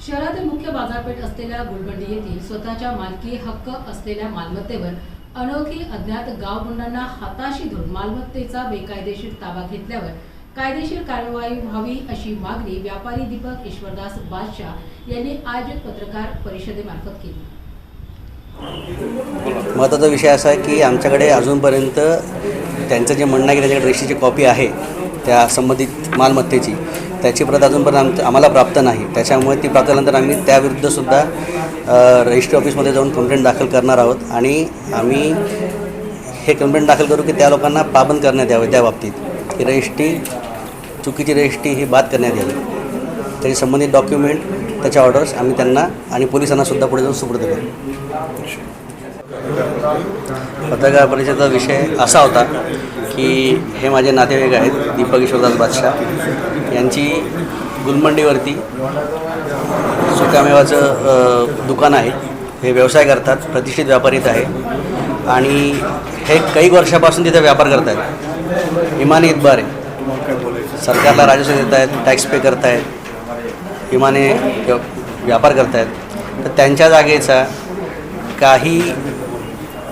शहरातील मुख्य बाजारपेठ असलेल्या गुलबंडी येथील स्वतःच्या मालकी हक्क असलेल्या मालमत्तेवर अनोळखी अज्ञात गावगुंडांना हाताशी धरून मालमत्तेचा बेकायदेशीर ताबा घेतल्यावर कायदेशीर कार्यवाही व्हावी अशी मागणी व्यापारी दीपक ईश्वरदास बादशाह यांनी आयोजित पत्रकार परिषदेमार्फत केली। महत्त्वाचा विषय असा आहे की आमच्याकडे अजूनपर्यंत त्यांचं जे म्हणणं आहे की त्याच्याकडे रजिस्ट्रीची कॉपी आहे त्या संबंधित मालमत्तेची, त्याची प्रत अजूनपर्यंत आम्हाला प्राप्त नाही। त्याच्यामुळे ती प्राप्त झाल्यानंतर आम्ही त्याविरुद्धसुद्धा रजिस्ट्री ऑफिसमध्ये जाऊन कंप्लेंट दाखल करणार आहोत आणि आम्ही हे कंप्लेंट दाखल करू की त्या लोकांना पाबंद करण्यात यावे त्या बाबतीत, की रजिस्ट्री चुकीची रजिस्ट्री ही बाद करण्यात यावी। त्याची संबंधित डॉक्युमेंट त्याच्या ऑर्डर्स आम्ही त्यांना आणि पोलिसांनासुद्धा पुढे जाऊन सुपूर्द करू। पत्रकार परिषदेचा विषय असा होता की हे माझे नातेवाईक आहेत दीपक ईश्वरदास बादशाह यांची गुलमंडीवरती सुकामेवाचं दुकान आहे। हे व्यवसाय करतात, प्रतिष्ठित व्यापारीत आहे आणि हे काही वर्षापासून तिथे व्यापार करत आहेत। इमानी इतबार आहे, सरकारला राजस्व देत आहेत, टॅक्स पे करत आहेत, इमाने व्यापार करत आहेत। तर त्यांच्या जागेचा काही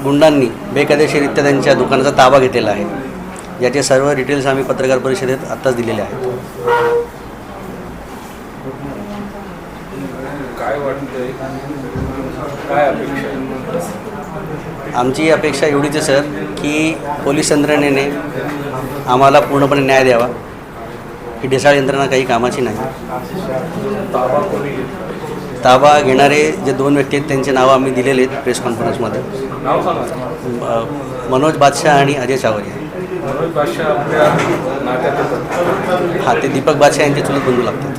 गुंडांनी बेकायदेशीररित्या त्यांच्या दुकानाचा ताबा घेतलेला आहे, याचे सर्व डिटेल्स आम्ही पत्रकार परिषदेत आत्ताच दिलेले आहेत। काय वाटतंय, काय अपेक्षा आहे? आमची अपेक्षा एवढीच आहे सर की पोलीस यंत्रणेने आम्हाला पूर्णपणे न्याय द्यावा। ही ढिसाळ यंत्रणा काही कामाची नाही। ताबा कोणी ताबा घेणारे जे दोन व्यक्ती आहेत त्यांचे नावं आम्ही दिलेले आहेत प्रेस कॉन्फरन्समध्ये, नाव सांगा? मनोज बादशाह आणि अजय चावरिया। मनोज बादशाह आपल्या नात्यात येतात? हा, ते दीपक बादशाह यांचे चुलत बंधू लागतात।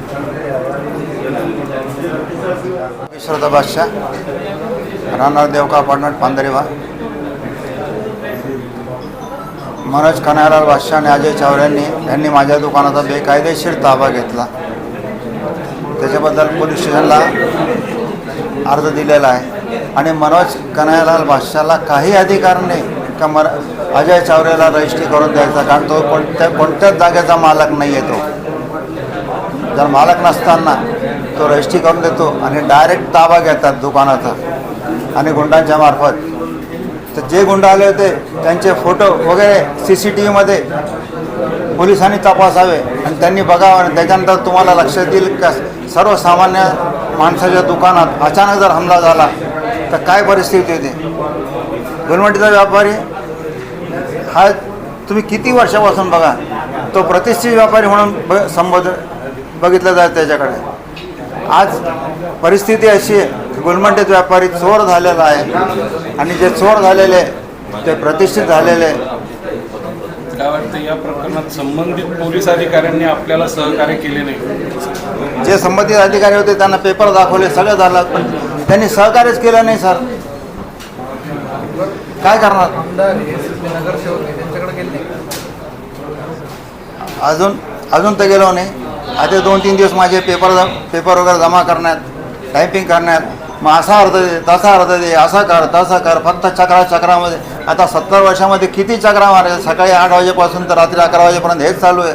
ईश्वरदास बादशाह, राहणार देवका अपार्टमेंट पांढरेवा। मनोज कन्हैयालाल बादशाह आणि अजय चावरे यांनी माझ्या दुकानाचा बेकायदेशीर ताबा घेतला। त्याच्याबद्दल पोलीस स्टेशनला अर्ज दिलेला आहे आणि मनोज कन्हैयालाल बादशाहला काही अधिकार नाही का अजय चावरेला रजिस्ट्री करून द्यायचा, कारण तो कोणत्याच जागेचा मालक नाही आहे। तो जर मालक नसताना तो रजिस्ट्री करून देतो आणि डायरेक्ट ताबा घेतात दुकानाचा आणि गुंडांच्या मार्फत। तर जे गुंड आले होते त्यांचे फोटो वगैरे CCTVमध्ये पोलिसांनी तपासावे आणि त्यांनी बघावं आणि त्याच्यानंतर तुम्हाला लक्षात येईल का सर्वसामान्य माणसाच्या दुकानात अचानक जर हमला झाला तर काय परिस्थिती होती। गुलमंडीचा व्यापारी हा तुम्ही किती वर्षापासून बघा, तो प्रतिष्ठित व्यापारी म्हणून बघितलं जातं त्याच्याकडे। आज परिस्थिती अशी आहे की गुलमंडीत व्यापारी चोर झालेला आहे आणि जे चोर झालेले ते प्रतिष्ठित झालेले। काय वाटतं या प्रकरणात संबंधित पोलीस अधिकाऱ्यांनी आपल्याला सहकार्य केले नाही? जे संबंधित अधिकारी होते त्यांना पेपर दाखवले, सगळं झालं, पण त्यांनी सहकार्यच केलं नाही सर। काय करणार? अजून तर गेलो नाही। आता 2-3 दिवस माझे पेपर वगैरे जमा करण्यात, टायपिंग करण्यात, मग असा अर्ज दे, तसा अर्ज दे, असा कर तसा कर, फक्त चक्रामध्ये। आता 70 वर्षामध्ये किती चक्रा मारायच्या, सकाळी 8 वाजेपासून तर रात्री 11 वाजेपर्यंत हेच चालू आहे।